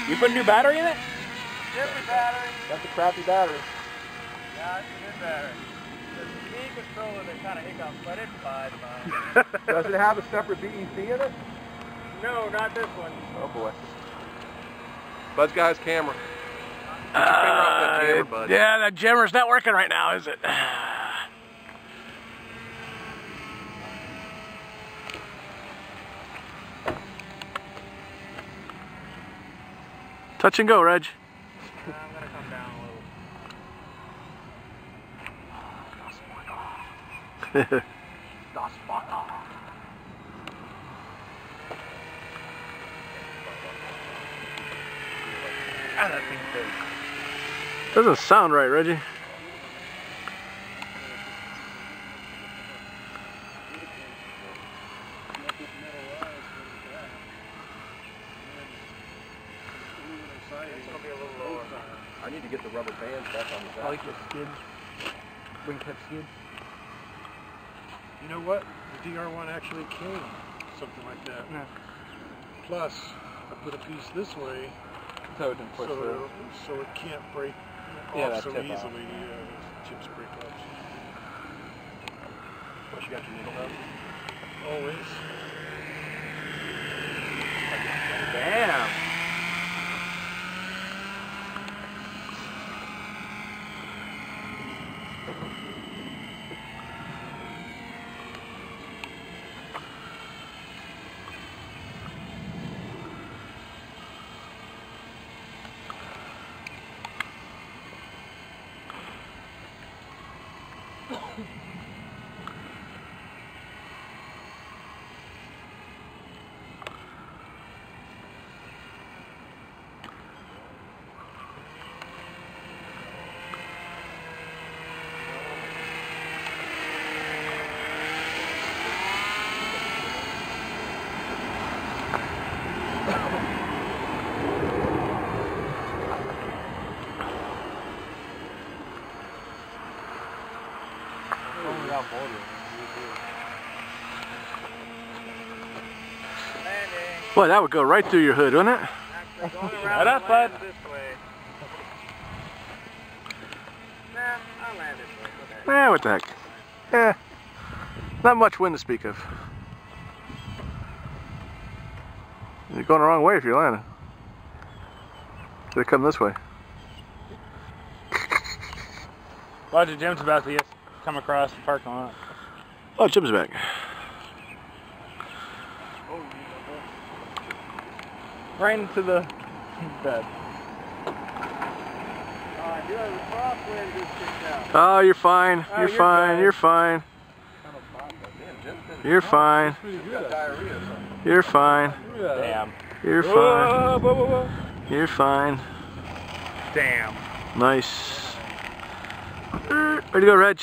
You put a new battery in it? Different battery. That's a crappy battery. Yeah, it's a good battery. The speed controller, they kind of hiccups, but it's fine. Does it have a separate BEC in it? No, not this one. Oh boy. Bud's got his camera. Get your finger off that jammer, Bud. Yeah, that jammer's not working right now, is it? Touch and go, Reg. I'm going to come down a little. Ah, that thing's big. Doesn't sound right, Reggie. I need to get the rubber bands back on the back. I like the skid. Wingtip skid. You know what? The DR1 actually came something like that. Yeah. Plus, I put a piece this way So it didn't push through. so it can't break Yeah, off that so tip easily. off. Chips break off. What, you got your needle out? Always. Damn. Boy, that would go right through your hood, wouldn't it? Shut up, Bud. This way. Nah, I'll land this way. Okay. Eh, what the heck. Eh, not much wind to speak of. You're going the wrong way if you're landing. Should come this way. Well, the Jim's about to come across the parking lot. Oh, Jim's back. Right into the bed. I do have a crosswind just kicked out. Oh, you're fine. Oh, You're you're fine. fine. You're fine. You're fine. You're fine. Damn. You're fine. Whoa, whoa, whoa, whoa. You're fine. Damn. Nice. Ready to go, Reg?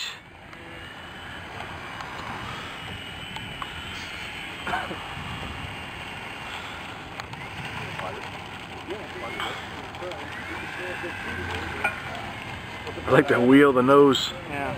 I like to wheel the nose. Yeah.